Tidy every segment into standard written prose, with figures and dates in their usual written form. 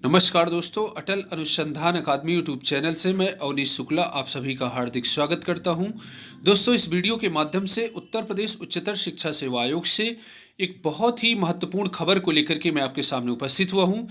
नमस्कार दोस्तों, अटल अनुसंधान अकादमी यूट्यूब चैनल से मैं अवनीश शुक्ला आप सभी का हार्दिक स्वागत करता हूं। दोस्तों, इस वीडियो के माध्यम से उत्तर प्रदेश उच्चतर शिक्षा सेवा आयोग से एक बहुत ही महत्वपूर्ण खबर को लेकर के मैं आपके सामने उपस्थित हुआ हूं।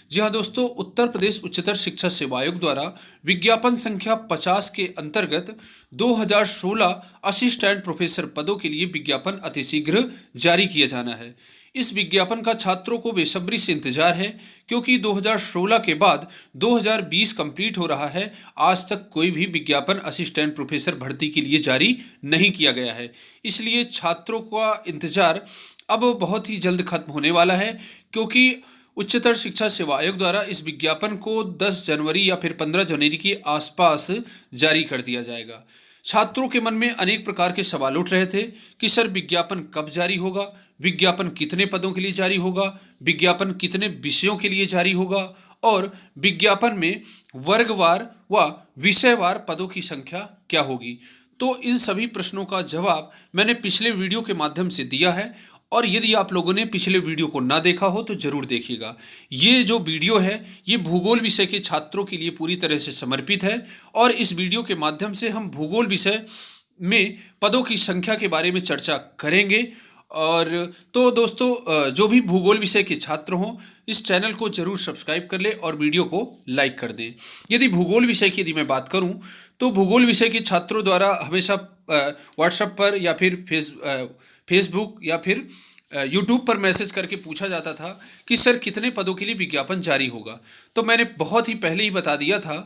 जी हां दोस्तों, उत्तर प्रदेश उच्चतर शिक्षा सेवा आयोग द्वारा विज्ञापन संख्या 50 के अंतर्गत 2016 असिस्टेंट प्रोफेसर पदों के लिए विज्ञापन अतिशीघ्र जारी किया जाना है। इस विज्ञापन का छात्रों को बेसब्री से इंतजार है, क्योंकि 2016 के बाद 2020 कंप्लीट हो रहा है। आज तक कोई भी विज्ञापन असिस्टेंट प्रोफेसर भर्ती के लिए जारी नहीं किया गया है। इसलिए छात्रों का इंतजार अब बहुत ही जल्द खत्म होने वाला है, क्योंकि उच्चतर शिक्षा सेवा आयोग द्वारा इस विज्ञापन को 10 जनवरी या फिर 15 जनवरी के आसपास जारी कर दिया जाएगा। छात्रों के मन में अनेक प्रकार के सवाल उठ रहे थे कि सर, विज्ञापन कब जारी होगा, विज्ञापन कितने पदों के लिए जारी होगा, विज्ञापन कितने विषयों के लिए जारी होगा और विज्ञापन में वर्गवार व विषयवार पदों की संख्या क्या होगी। तो इन सभी प्रश्नों का जवाब मैंने पिछले वीडियो के माध्यम से दिया है, और यदि आप लोगों ने पिछले वीडियो को ना देखा हो तो जरूर देखिएगा। ये जो वीडियो है ये भूगोल विषय के छात्रों के लिए पूरी तरह से समर्पित है, और इस वीडियो के माध्यम से हम भूगोल विषय में पदों की संख्या के बारे में चर्चा करेंगे। और तो दोस्तों, जो भी भूगोल विषय के छात्र हों इस चैनल को जरूर सब्सक्राइब कर ले और वीडियो को लाइक कर दें। यदि भूगोल विषय की मैं बात करूं तो भूगोल विषय के छात्रों द्वारा हमेशा व्हाट्सएप पर या फिर फेसबुक या फिर यूट्यूब पर मैसेज करके पूछा जाता था कि सर, कितने पदों के लिए विज्ञापन जारी होगा। तो मैंने बहुत ही पहले ही बता दिया था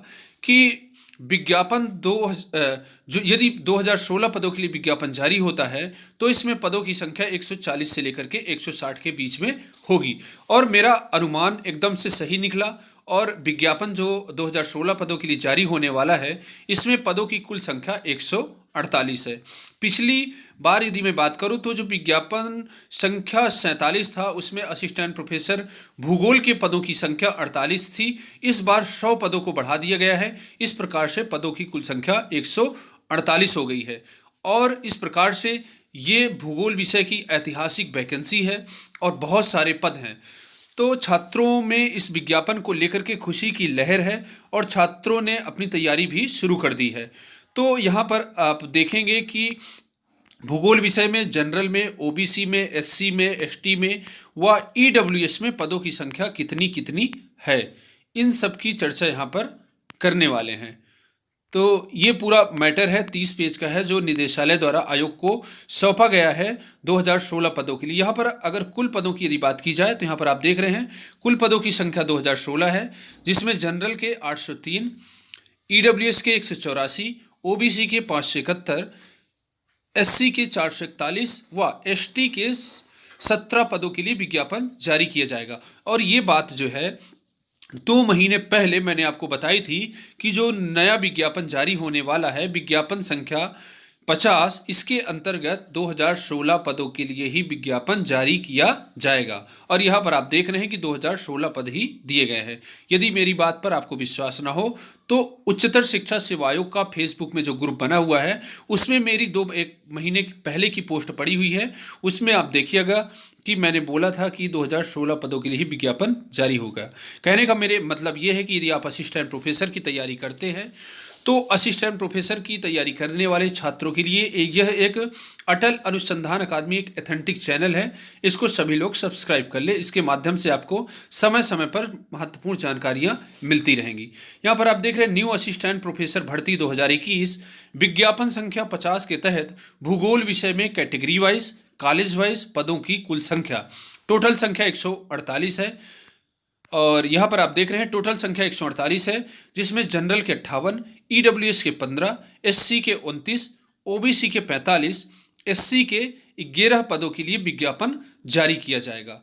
कि विज्ञापन जो यदि 2016 पदों के लिए विज्ञापन जारी होता है तो इसमें पदों की संख्या 140 से लेकर के 160 के बीच में होगी, और मेरा अनुमान एकदम से सही निकला। और विज्ञापन जो 2016 पदों के लिए जारी होने वाला है इसमें पदों की कुल संख्या 148 है। पिछली बार यदि मैं बात करूं तो जो विज्ञापन संख्या 47 था उसमें असिस्टेंट प्रोफेसर भूगोल के पदों की संख्या 48 थी। इस बार 100 पदों को बढ़ा दिया गया है। इस प्रकार से पदों की कुल संख्या 148 हो गई है, और इस प्रकार से ये भूगोल विषय की ऐतिहासिक वैकेंसी है और बहुत सारे पद हैं। तो छात्रों में इस विज्ञापन को लेकर के खुशी की लहर है और छात्रों ने अपनी तैयारी भी शुरू कर दी है। तो यहाँ पर आप देखेंगे कि भूगोल विषय में जनरल में, ओबीसी में, एससी में, एसटी में व ईडब्ल्यूएस में पदों की संख्या कितनी कितनी है, इन सब की चर्चा यहाँ पर करने वाले हैं। तो ये पूरा मैटर है, 30 पेज का है, जो निदेशालय द्वारा आयोग को सौंपा गया है 2016 पदों के लिए। यहाँ पर अगर कुल पदों की यदि बात की जाए तो यहाँ पर आप देख रहे हैं कुल पदों की संख्या 2016 है, जिसमें जनरल के 803, ईडब्ल्यूएस के 184, ओबीसी के 571, एससी के 441 व एसटी के 17 पदों के लिए विज्ञापन जारी किया जाएगा। और ये बात जो है 2 महीने पहले मैंने आपको बताई थी कि जो नया विज्ञापन जारी होने वाला है, विज्ञापन संख्या 50, इसके अंतर्गत 2016 पदों के लिए ही विज्ञापन जारी किया जाएगा। और यहाँ पर आप देख रहे हैं कि 2016 पद ही दिए गए हैं। यदि मेरी बात पर आपको विश्वास ना हो तो उच्चतर शिक्षा सेवा आयोग का फेसबुक में जो ग्रुप बना हुआ है उसमें मेरी 1 महीने पहले की पोस्ट पड़ी हुई है। उसमें आप देखिएगा कि मैंने बोला था कि 2016 पदों के लिए ही विज्ञापन जारी होगा। कहने का मेरे मतलब ये है कि यदि आप असिस्टेंट प्रोफेसर की तैयारी करते हैं तो असिस्टेंट प्रोफेसर की तैयारी करने वाले छात्रों के लिए यह एक अटल अनुसंधान अकादमी एक एथेंटिक चैनल है। इसको सभी लोग सब्सक्राइब कर ले। इसके माध्यम से आपको समय समय पर महत्वपूर्ण जानकारियां मिलती रहेंगी। यहाँ पर आप देख रहे हैं न्यू असिस्टेंट प्रोफेसर भर्ती 2021 विज्ञापन संख्या 50 के तहत भूगोल विषय में कैटेगरी वाइज, कॉलेज वाइज पदों की कुल संख्या, टोटल संख्या 148 है। और यहाँ पर आप देख रहे हैं टोटल संख्या 148 है, जिसमें जनरल के 58, ईडब्ल्यूएस के 15, एससी के 29, ओबीसी के 45, एससी के 11 पदों के लिए विज्ञापन जारी किया जाएगा।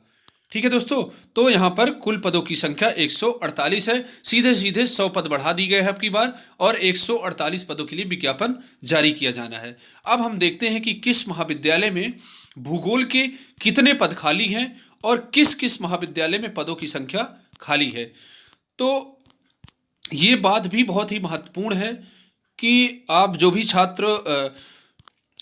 ठीक है दोस्तों, तो यहाँ पर कुल पदों की संख्या 148 है। सीधे सीधे 100 पद बढ़ा दी गए हैं अब की बार, और 148 पदों के लिए विज्ञापन जारी किया जाना है। अब हम देखते हैं कि किस महाविद्यालय में भूगोल के कितने पद खाली हैं और किस किस महाविद्यालय में पदों की संख्या खाली है। तो ये बात भी बहुत ही महत्वपूर्ण है कि आप जो भी छात्र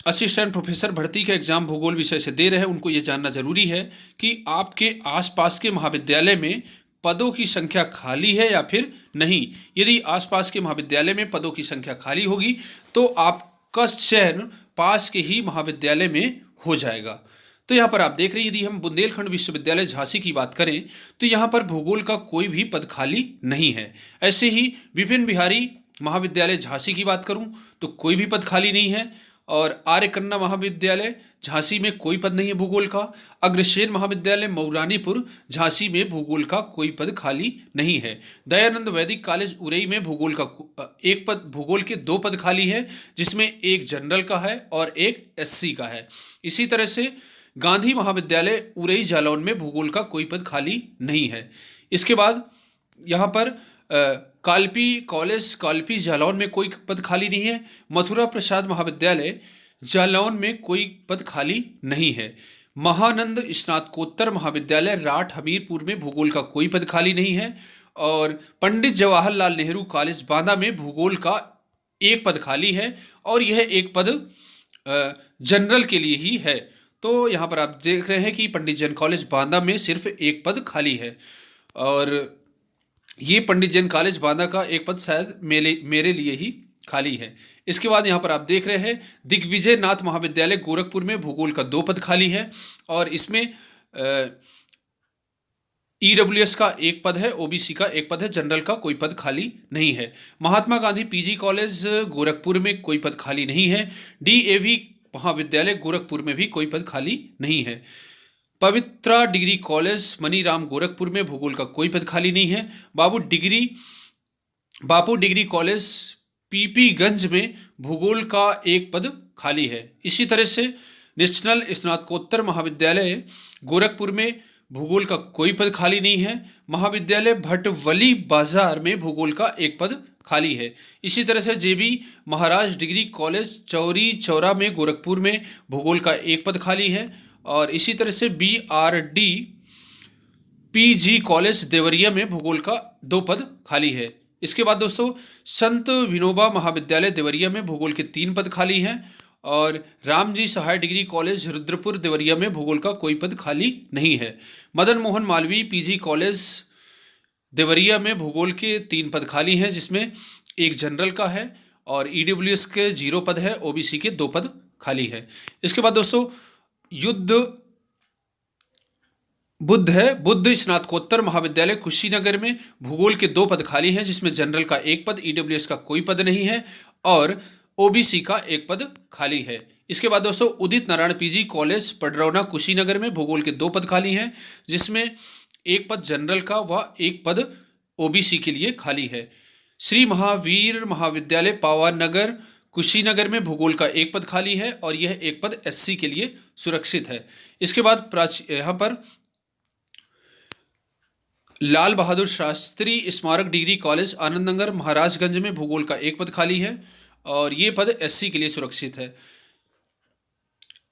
असिस्टेंट प्रोफेसर भर्ती का एग्जाम भूगोल विषय से दे रहे हैं उनको ये जानना जरूरी है कि आपके आसपास के महाविद्यालय में पदों की संख्या खाली है या फिर नहीं। यदि आसपास के महाविद्यालय में पदों की संख्या खाली होगी तो आपका चयन पास के ही महाविद्यालय में हो जाएगा। तो यहाँ पर आप देख रहे हैं, यदि हम बुंदेलखंड विश्वविद्यालय झांसी की बात करें तो यहाँ पर भूगोल का कोई भी पद खाली नहीं है। ऐसे ही विपिन बिहारी महाविद्यालय झांसी की बात करूं तो कोई भी पद खाली नहीं है। और आर्य कन्या महाविद्यालय झांसी में कोई पद नहीं है भूगोल का। अग्रसेन महाविद्यालय मऊरानीपुर झांसी में भूगोल का कोई पद खाली नहीं है। दयानंद वैदिक कॉलेज उरई में भूगोल का एक पद, भूगोल के 2 पद खाली है, जिसमें एक जनरल का है और एक एससी का है। इसी तरह से गांधी महाविद्यालय उरई जालौन में भूगोल का कोई पद खाली नहीं है। इसके बाद यहाँ पर कालपी जालौन में कोई पद खाली नहीं है। मथुरा प्रसाद महाविद्यालय जालौन में कोई पद खाली नहीं है। महानंद स्नातकोत्तर महाविद्यालय राठ हमीरपुर में भूगोल का कोई पद खाली नहीं है। और पंडित जवाहरलाल नेहरू कॉलेज बांदा में भूगोल का एक पद खाली है और यह एक पद जनरल के लिए ही है। तो यहाँ पर आप देख रहे हैं कि पंडित जैन कॉलेज बांदा में सिर्फ एक पद खाली है और ये पंडित जैन कॉलेज बांदा का एक पद शायद मेरे लिए ही खाली है। इसके बाद यहाँ पर आप देख रहे हैं दिग्विजय नाथ महाविद्यालय गोरखपुर में भूगोल का 2 पद खाली है और इसमें ईडब्ल्यूएस का एक पद है, ओबीसी का एक पद है, जनरल का कोई पद खाली नहीं है। महात्मा गांधी पीजी कॉलेज गोरखपुर में कोई पद खाली नहीं है। डीएवी महाविद्यालय गोरखपुर में भी कोई पद खाली नहीं है। पवित्रा डिग्री कॉलेज मनीराम गोरखपुर में भूगोल का कोई पद खाली नहीं है। बापू डिग्री कॉलेज पीपीगंज में भूगोल का एक पद खाली है। इसी तरह से नेशनल स्नातकोत्तर महाविद्यालय गोरखपुर में भूगोल का कोई पद खाली नहीं है। महाविद्यालय भटवली बाजार में भूगोल का एक पद खाली है। इसी तरह से जेबी महाराज डिग्री कॉलेज चौरी चौरा में गोरखपुर में भूगोल का एक पद खाली है। और इसी तरह से बीआरडी पीजी कॉलेज देवरिया में भूगोल का 2 पद खाली है। इसके बाद दोस्तों संत विनोबा महाविद्यालय देवरिया में भूगोल के 3 पद खाली हैं और रामजी सहाय डिग्री कॉलेज रुद्रपुर देवरिया में भूगोल का कोई पद खाली नहीं है। मदन मोहन मालवीय पीजी कॉलेज देवरिया में भूगोल के 3 पद खाली हैं, जिसमें एक जनरल का है और ईडब्ल्यूएस के 0 पद है, ओबीसी के 2 पद खाली है। इसके बाद दोस्तों बुद्ध स्नातकोत्तर महाविद्यालय कुशीनगर में भूगोल के 2 पद खाली हैं, जिसमें जनरल का एक पद, ईडब्ल्यूएस का कोई पद नहीं है और ओबीसी का एक पद खाली है। इसके बाद दोस्तों उदित नारायण पीजी कॉलेज पडरौना कुशीनगर में भूगोल के 2 पद खाली हैं, जिसमें एक पद जनरल का व एक पद ओबीसी के लिए खाली है। श्री महावीर महाविद्यालय पावानगर कुशीनगर में भूगोल का एक पद खाली है और यह एक पद एससी के लिए सुरक्षित है। इसके बाद यहाँ पर लाल बहादुर शास्त्री स्मारक डिग्री कॉलेज आनंदनगर महाराजगंज में भूगोल का एक पद खाली है और ये पद एससी के लिए सुरक्षित है।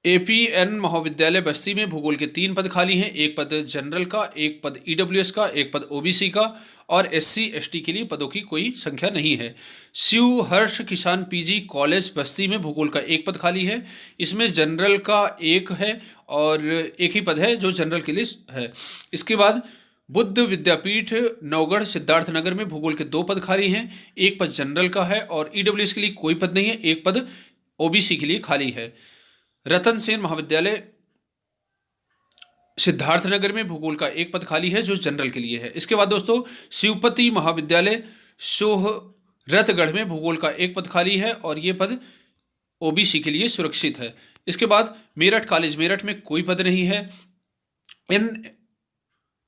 एपीएन महाविद्यालय बस्ती में भूगोल के 3 पद खाली हैं, एक पद जनरल का, एक पद ईडब्ल्यूएस का, एक पद ओबीसी का और एससी एसटी के लिए पदों की कोई संख्या नहीं है। शिव हर्ष किसान पीजी कॉलेज बस्ती में भूगोल का 1 पद खाली है, इसमें जनरल का 1 है और एक ही पद है जो जनरल के लिए है। इसके बाद बुद्ध विद्यापीठ नवगढ़ सिद्धार्थनगर में भूगोल के 2 पद खाली हैं, एक पद जनरल का है और ईडब्ल्यूएस के लिए कोई पद नहीं है, एक पद ओबीसी के लिए खाली है। रतन सेन महाविद्यालय सिद्धार्थनगर में भूगोल का 1 पद खाली है जो जनरल के लिए है। इसके बाद दोस्तों शिवपति महाविद्यालय सोहरतगढ़ में भूगोल का 1 पद खाली है और ये पद ओबीसी के लिए सुरक्षित है। इसके बाद मेरठ कॉलेज मेरठ में कोई पद नहीं है।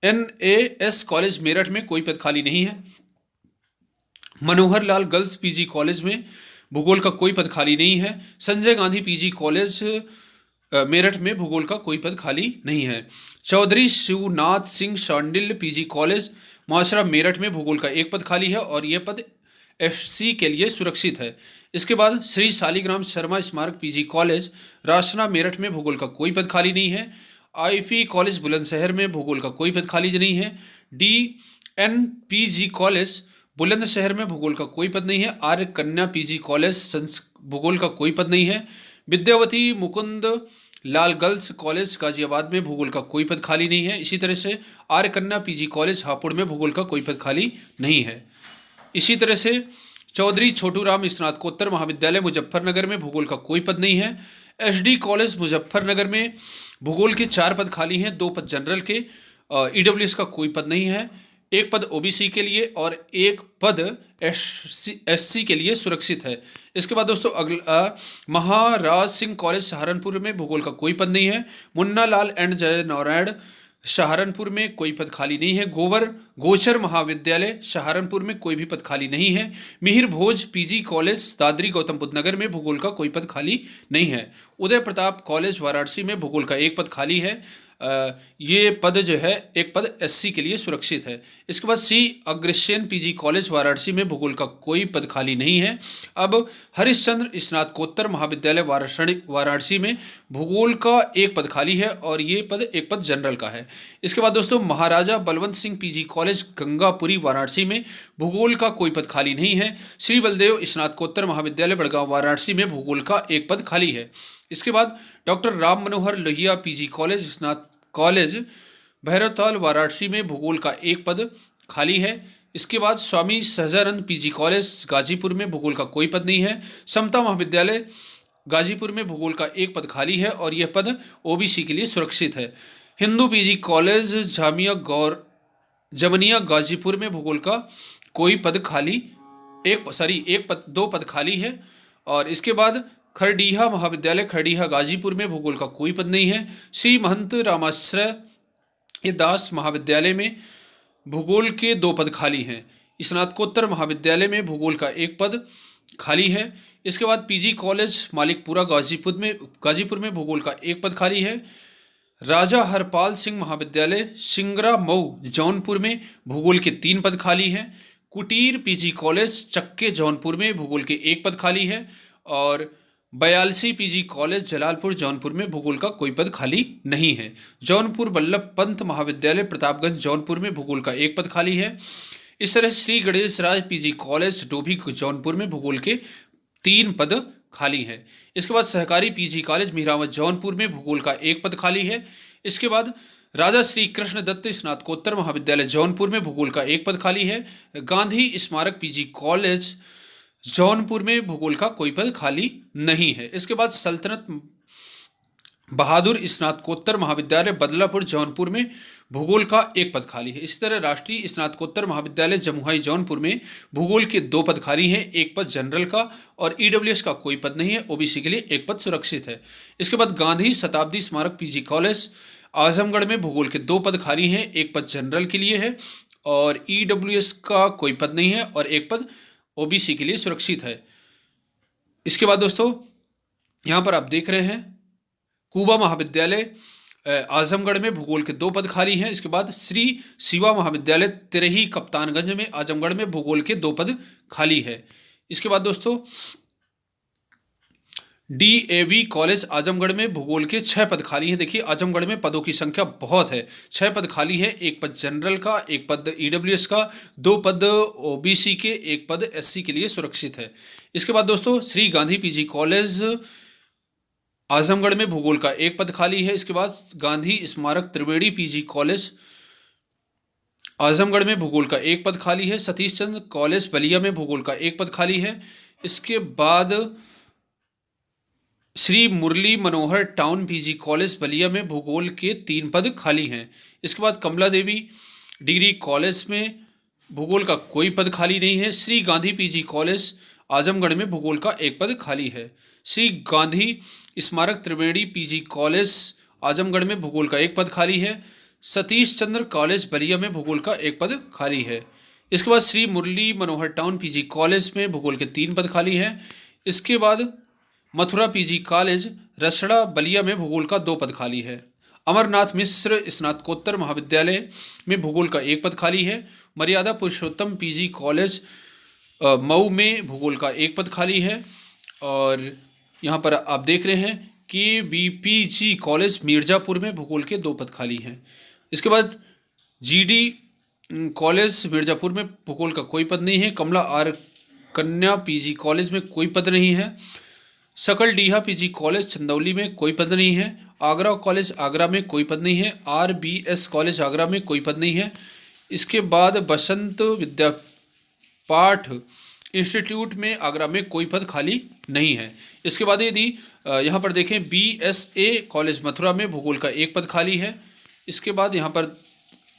एनएएस कॉलेज मेरठ में कोई पद खाली नहीं है। Manohar Lal girls PG college में भूगोल का कोई पद खाली नहीं है। संजय गांधी पीजी कॉलेज मेरठ में भूगोल का कोई पद खाली नहीं है। चौधरी शिवनाथ सिंह शांडिल्य पीजी कॉलेज माशरा मेरठ में भूगोल का 1 पद खाली है और यह पद एससी के लिए सुरक्षित है। इसके बाद श्री शालिग्राम शर्मा स्मारक पीजी कॉलेज रासना मेरठ में भूगोल का कोई पद खाली नहीं है। आईफी कॉलेज बुलंदशहर में भूगोल का कोई पद खाली नहीं है। डीएनपीजी कॉलेज बुलंदशहर में भूगोल का कोई पद नहीं है। आर्य कन्या पीजी कॉलेज भूगोल का कोई पद नहीं है। विद्यावती मुकुंद लाल गर्ल्स कॉलेज गाजियाबाद में भूगोल का कोई पद खाली नहीं है। इसी तरह से आर्य कन्या पीजी कॉलेज हापुड़ में भूगोल का कोई पद खाली नहीं है। इसी तरह से चौधरी छोटूराम स्नातकोत्तर महाविद्यालय मुजफ्फरनगर में भूगोल का कोई पद नहीं है। एसडी कॉलेज मुजफ्फरनगर में भूगोल के 4 पद खाली हैं, 2 पद जनरल के। ईडब्ल्यूएस का कोई पद नहीं है। 1 पद ओबीसी के लिए और 1 पद एससी के लिए सुरक्षित है। इसके बाद दोस्तों अगला महाराज सिंह कॉलेज सहारनपुर में भूगोल का कोई पद नहीं है। मुन्ना लाल एंड जय नारायण सहारनपुर में कोई पद खाली नहीं है। गोचर महाविद्यालय सहारनपुर में कोई भी पद खाली नहीं है। मिहिर भोज पीजी कॉलेज दादरी गौतम बुद्ध नगर में भूगोल का कोई पद खाली नहीं है। उदय प्रताप कॉलेज वाराणसी में भूगोल का 1 पद खाली है। ये पद जो है 1 पद एससी के लिए सुरक्षित है। इसके बाद सी अग्रसेन पीजी कॉलेज वाराणसी में भूगोल का कोई पद खाली नहीं है। अब हरिश्चंद्र स्नातकोत्तर महाविद्यालय वाराणसी में भूगोल का 1 पद खाली है और ये पद 1 पद जनरल का है। इसके बाद दोस्तों महाराजा बलवंत सिंह पीजी कॉलेज गंगापुरी वाराणसी में भूगोल का कोई पद खाली नहीं है। श्री बलदेव स्नातकोत्तर महाविद्यालय बड़गांव वाराणसी में भूगोल का 1 पद खाली है। इसके बाद doctor Ram Manohar Lohia PG college भैरवताल Varanasi में भूगोल का 1 पद खाली है। इसके बाद स्वामी सहजानंद पीजी कॉलेज गाजीपुर में भूगोल का कोई पद नहीं है। समता महाविद्यालय गाजीपुर में भूगोल का 1 पद खाली है और यह पद ओबीसी के लिए सुरक्षित है। हिंदू पीजी कॉलेज जमनिया गाजीपुर में भूगोल का कोई पद खाली 2 पद खाली है। और इसके बाद खरडीहा महाविद्यालय खरडीहा गाजीपुर में भूगोल का कोई पद नहीं है। श्री महंत रामाश्रय दास महाविद्यालय में भूगोल के 2 पद खाली हैं। स्नातकोत्तर महाविद्यालय में भूगोल का 1 पद खाली है। इसके बाद पीजी कॉलेज मालिकपुरा गाजीपुर में भूगोल का 1 पद खाली है। राजा हरपाल सिंह महाविद्यालय सिंगरा मऊ जौनपुर में भूगोल के 3 पद खाली हैं। कुटीर पीजी कॉलेज चक्के जौनपुर में भूगोल के 1 पद खाली है। और 42 पीजी कॉलेज जलालपुर जौनपुर में भूगोल का कोई पद खाली नहीं है। जौनपुर वल्लभ पंत महाविद्यालय प्रतापगंज जौनपुर में भूगोल का 1 पद खाली है। इस तरह श्री गणेश राज पीजी कॉलेज डोभी जौनपुर में भूगोल के 3 पद खाली है। इसके बाद सहकारी पीजी कॉलेज मीरावत जौनपुर में भूगोल का 1 पद खाली है। इसके बाद राजा श्री कृष्ण दत्त स्नातकोत्तर महाविद्यालय जौनपुर में भूगोल का 1 पद खाली है। गांधी स्मारक पीजी कॉलेज जौनपुर में भूगोल का कोई पद खाली नहीं है। इसके बाद सल्तनत बहादुर स्नातकोत्तर महाविद्यालय बदलापुर जौनपुर में भूगोल का 1 पद खाली है। इसी तरह राष्ट्रीय स्नातकोत्तर महाविद्यालय जमुई जौनपुर में भूगोल के 2 पद खाली हैं, 1 पद जनरल का और ईडब्ल्यूएस का कोई पद नहीं है। ओबीसी के लिए 1 पद सुरक्षित है। इसके बाद गांधी शताब्दी स्मारक पीजी कॉलेज आजमगढ़ में भूगोल के 2 पद खाली हैं, 1 पद जनरल के लिए है और ईडब्ल्यूएस का कोई पद नहीं है और 1 पद ओबीसी के लिए सुरक्षित है। इसके बाद दोस्तों यहाँ पर आप देख रहे हैं कुबा महाविद्यालय आजमगढ़ में भूगोल के 2 पद खाली हैं। इसके बाद श्री शिवा महाविद्यालय तिरही कप्तानगंज में आजमगढ़ में भूगोल के 2 पद खाली है। इसके बाद दोस्तों डीएवी कॉलेज आजमगढ़ में भूगोल के 6 पद खाली हैं। देखिए आजमगढ़ में पदों की संख्या बहुत है, 6 पद खाली है, 1 पद जनरल का, 1 पद ईडब्ल्यूएस का, 2 पद ओबीसी के, 1 पद एससी के लिए सुरक्षित है। इसके बाद दोस्तों श्री गांधी पीजी कॉलेज आजमगढ़ में भूगोल का 1 पद खाली है। इसके बाद गांधी स्मारक त्रिवेणी पीजी कॉलेज आजमगढ़ में भूगोल का 1 पद खाली है। सतीश चंद्र कॉलेज बलिया में भूगोल का 1 पद खाली है। इसके बाद Shri Murli Manohar town PG college Ballia में भूगोल के 3 पद खाली हैं। इसके बाद कमला देवी डिग्री कॉलेज में भूगोल का कोई पद खाली नहीं है। श्री गांधी पीजी कॉलेज आजमगढ़ में भूगोल का 1 पद खाली है। श्री गांधी स्मारक त्रिवेणी पीजी कॉलेज आजमगढ़ में भूगोल का 1 पद खाली है। सतीश चंद्र कॉलेज बलिया में भूगोल का 1 पद खाली है। इसके बाद Shri Murli Manohar town PG college में भूगोल के 3 पद खाली हैं। इसके बाद मथुरा पीजी कॉलेज रसड़ा बलिया में भूगोल का 2 पद खाली है। अमरनाथ मिश्र स्नातकोत्तर महाविद्यालय में भूगोल का 1 पद खाली है। मर्यादा पुरुषोत्तम पीजी कॉलेज मऊ में भूगोल का 1 पद खाली है। और यहाँ पर आप देख रहे हैं कि बीपीजी कॉलेज मिर्ज़ापुर में भूगोल के 2 पद खाली हैं। इसके बाद जीडी कॉलेज मिर्ज़ापुर में भूगोल का कोई पद नहीं है। कमला आर कन्या पीजी कॉलेज में कोई पद नहीं है। सकल डीहा पीजी कॉलेज चंदौली में कोई पद नहीं है। आगरा कॉलेज आगरा में कोई पद नहीं है। RBS कॉलेज आगरा में कोई पद नहीं है। इसके बाद बसंत विद्या पाठ इंस्टीट्यूट में आगरा में कोई पद खाली नहीं है। इसके बाद यदि यहाँ पर देखें BSA कॉलेज मथुरा में भूगोल का एक पद खाली है। इसके बाद यहाँ पर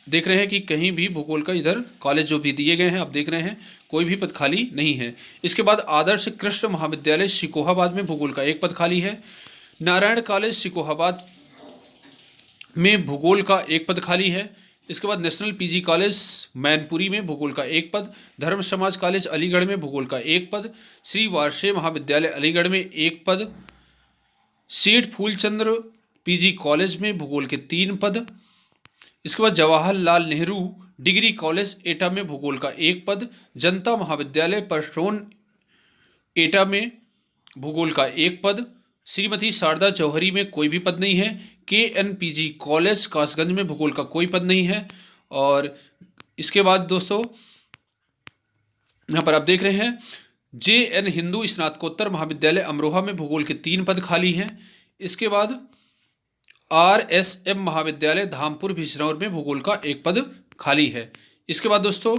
देख रहे हैं कि कहीं भी भूगोल का इधर कॉलेज जो भी दिए गए हैं आप देख रहे हैं कोई भी पद खाली नहीं है। इसके बाद आदर्श कृष्ण महाविद्यालय शिकोहाबाद में भूगोल का एक पद खाली है। नारायण कॉलेज शिकोहाबाद में भूगोल का एक पद खाली है। इसके बाद नेशनल PG कॉलेज मैनपुरी में भूगोल का एक पद। धर्म समाज कॉलेज अलीगढ़ में भूगोल का एक पद। श्री वारशे महाविद्यालय अलीगढ़ में एक पद। सेठ फूलचंद्र PG कॉलेज में भूगोल के 3 पद। इसके बाद जवाहरलाल नेहरू डिग्री कॉलेज एटा में भूगोल का एक पद। जनता महाविद्यालय परसोन एटा में भूगोल का एक पद। श्रीमती शारदा जौहरी में कोई भी पद नहीं है। KNPG कॉलेज कासगंज में भूगोल का कोई पद नहीं है। और इसके बाद दोस्तों यहाँ पर आप देख रहे हैं JN हिंदू स्नातकोत्तर महाविद्यालय अमरोहा में भूगोल के 3 पद खाली हैं। इसके बाद RSM महाविद्यालय धामपुर बिजनौर में भूगोल का एक पद खाली है। इसके बाद दोस्तों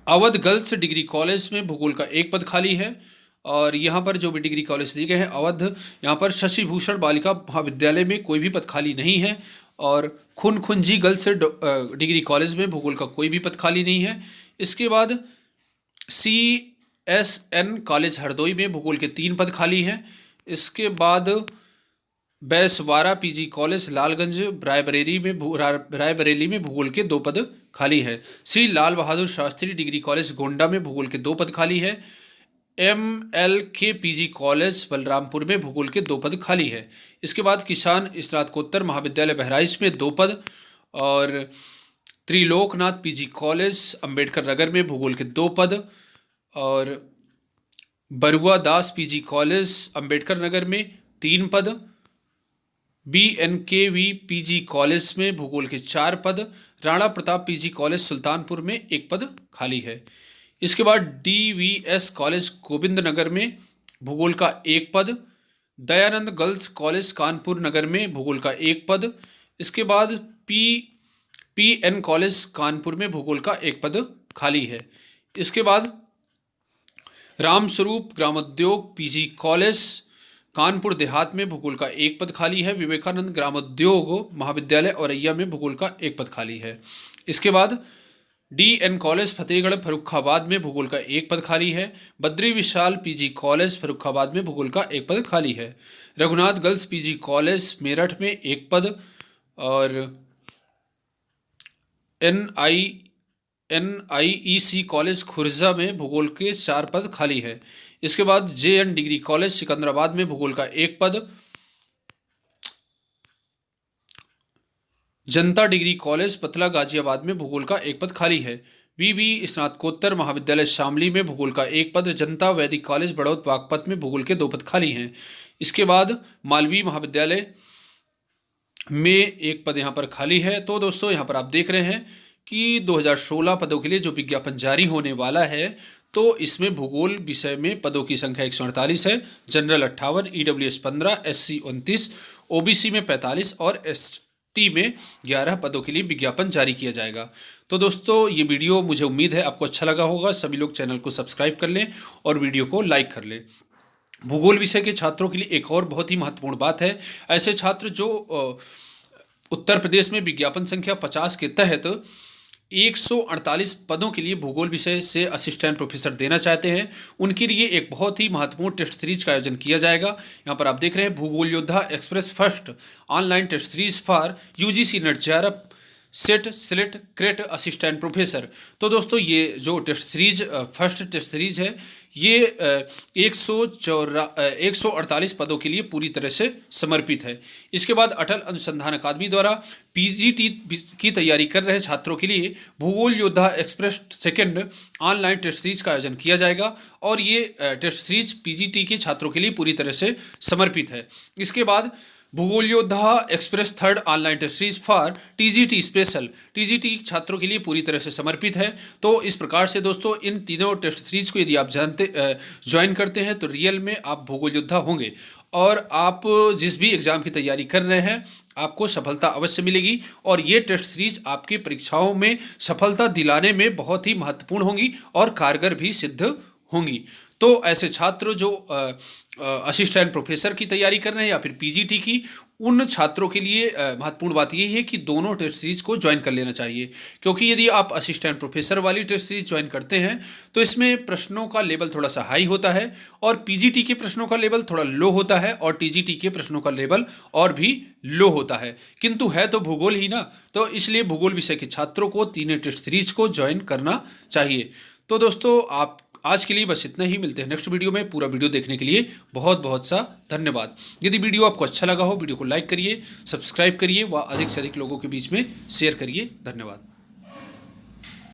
अवध गर्ल्स डिग्री कॉलेज में भूगोल का एक पद खाली है। और यहाँ पर जो भी डिग्री कॉलेज दिए गए हैं अवध, यहाँ पर शशि भूषण बालिका महाविद्यालय में कोई भी पद खाली नहीं है। और खुनखुंजी गर्ल्स डिग्री कॉलेज में भूगोल का कोई भी पद खाली नहीं है। इसके बाद CSN कॉलेज हरदोई में भूगोल के 3 पद खाली हैं। इसके बाद बैसवारा PG कॉलेज लालगंज रायबरेली में भूगोल के 2 पद खाली है। श्री लाल बहादुर शास्त्री डिग्री कॉलेज गोंडा में भूगोल के 2 पद खाली है। MLK PG कॉलेज बलरामपुर में भूगोल के 2 पद खाली है। इसके बाद किसान स्नातकोत्तर महाविद्यालय बहराइच में 2 पद। और त्रिलोकनाथ PG कॉलेज अंबेडकर नगर में भूगोल के 2 पद। और बरुआ दास PG कॉलेज अंबेडकर नगर में 3 पद। BNKV PG कॉलेज में भूगोल के 4 पद। राणा प्रताप PG कॉलेज सुल्तानपुर में 1 पद खाली है। इसके बाद DVS कॉलेज गोविंद नगर में भूगोल का 1 पद। दयानंद गर्ल्स कॉलेज कानपुर नगर में भूगोल का 1 पद। इसके बाद PN कॉलेज कानपुर में भूगोल का 1 पद खाली है। इसके बाद रामस्वरूप ग्रामोद्योग PG कॉलेज कानपुर देहात में भूगोल का 1 पद खाली है। विवेकानंद ग्रामोद्योग महाविद्यालय औरैया में भूगोल का 1 पद खाली है। इसके बाद DN कॉलेज फतेहगढ़ फर्रुखाबाद में भूगोल का 1 पद खाली है। बद्री विशाल PG कॉलेज फर्रुखाबाद में भूगोल का 1 पद खाली है। Raghunath girls PG college Meerut में 1 पद। और NIEC कॉलेज खुर्जा में भूगोल के 4 पद खाली है। इसके बाद JN डिग्री कॉलेज सिकंदराबाद में भूगोल का 1 पद। जनता डिग्री कॉलेज पतला गाजियाबाद में भूगोल का 1 पद खाली है। VB स्नातकोत्तर महाविद्यालय शामली में भूगोल का 1 पद। जनता वैदिक कॉलेज बड़ौत बागपत में भूगोल के 2 पद खाली हैं। इसके बाद मालवीय महाविद्यालय में 1 पद यहाँ पर खाली है। तो दोस्तों यहाँ पर आप देख रहे हैं कि 2016 पदों के लिए जो विज्ञापन जारी होने वाला है तो इसमें भूगोल विषय में पदों की संख्या 148 है। जनरल 58, EWS 15, SC 29, OBC में 45 और ST में 11 पदों के लिए विज्ञापन जारी किया जाएगा। तो दोस्तों ये वीडियो मुझे उम्मीद है आपको अच्छा लगा होगा। सभी लोग चैनल को सब्सक्राइब कर लें और वीडियो को लाइक कर लें। भूगोल विषय के छात्रों के लिए एक और बहुत ही महत्वपूर्ण बात है, ऐसे छात्र जो उत्तर प्रदेश में विज्ञापन संख्या 50 के तहत 148 पदों के लिए भूगोल विषय से असिस्टेंट प्रोफेसर देना चाहते हैं, उनके लिए एक बहुत ही महत्वपूर्ण टेस्ट सीरीज का आयोजन किया जाएगा। यहाँ पर आप देख रहे हैं Bhugol Yoddha express first online test series for UGC NET JRF SET SLET CRET assistant professor. तो दोस्तों ये जो test series first test series है ये 148 पदों के लिए पूरी तरह से समर्पित है। इसके बाद अटल अनुसंधान अकादमी द्वारा PGT की तैयारी कर रहे छात्रों के लिए Bhugol Yoddha express second online test series का आयोजन किया जाएगा और ये टेस्ट सीरीज PGT के छात्रों के लिए पूरी तरह से समर्पित है। इसके बाद Bhugol Yoddha express third online test series for TGT special TGT छात्रों के लिए पूरी तरह से समर्पित है। तो इस प्रकार से दोस्तों इन तीनों टेस्ट सीरीज को यदि आप ज्वाइन करते हैं तो रियल में आप भूगोल योद्धा होंगे। और आप जिस भी एग्ज़ाम की तैयारी कर रहे हैं आपको सफलता अवश्य मिलेगी और ये टेस्ट सीरीज आपकी परीक्षाओं में सफलता दिलाने में बहुत ही महत्वपूर्ण होंगी और कारगर भी सिद्ध होंगी। तो ऐसे छात्र जो असिस्टेंट प्रोफेसर की तैयारी कर रहे हैं या फिर पीजीटी की, उन छात्रों के लिए महत्वपूर्ण बात यही है कि दोनों टेस्ट सीरीज को ज्वाइन कर लेना चाहिए, क्योंकि यदि आप असिस्टेंट प्रोफेसर वाली टेस्ट सीरीज ज्वाइन करते हैं तो इसमें प्रश्नों का लेवल थोड़ा सा हाई होता है और पीजीटी के प्रश्नों का लेवल थोड़ा लो होता है और टीजीटी के प्रश्नों का लेवल और भी लो होता है, किंतु है तो भूगोल ही ना, तो इसलिए भूगोल विषय के छात्रों को तीनों टेस्ट सीरीज को ज्वाइन करना चाहिए। तो दोस्तों आप आज के लिए बस इतना ही, मिलते हैं नेक्स्ट वीडियो में। पूरा वीडियो देखने के लिए बहुत बहुत सा धन्यवाद। यदि वीडियो आपको अच्छा लगा हो वीडियो को लाइक करिए, सब्सक्राइब करिए व अधिक से अधिक लोगों के बीच में शेयर करिए। धन्यवाद।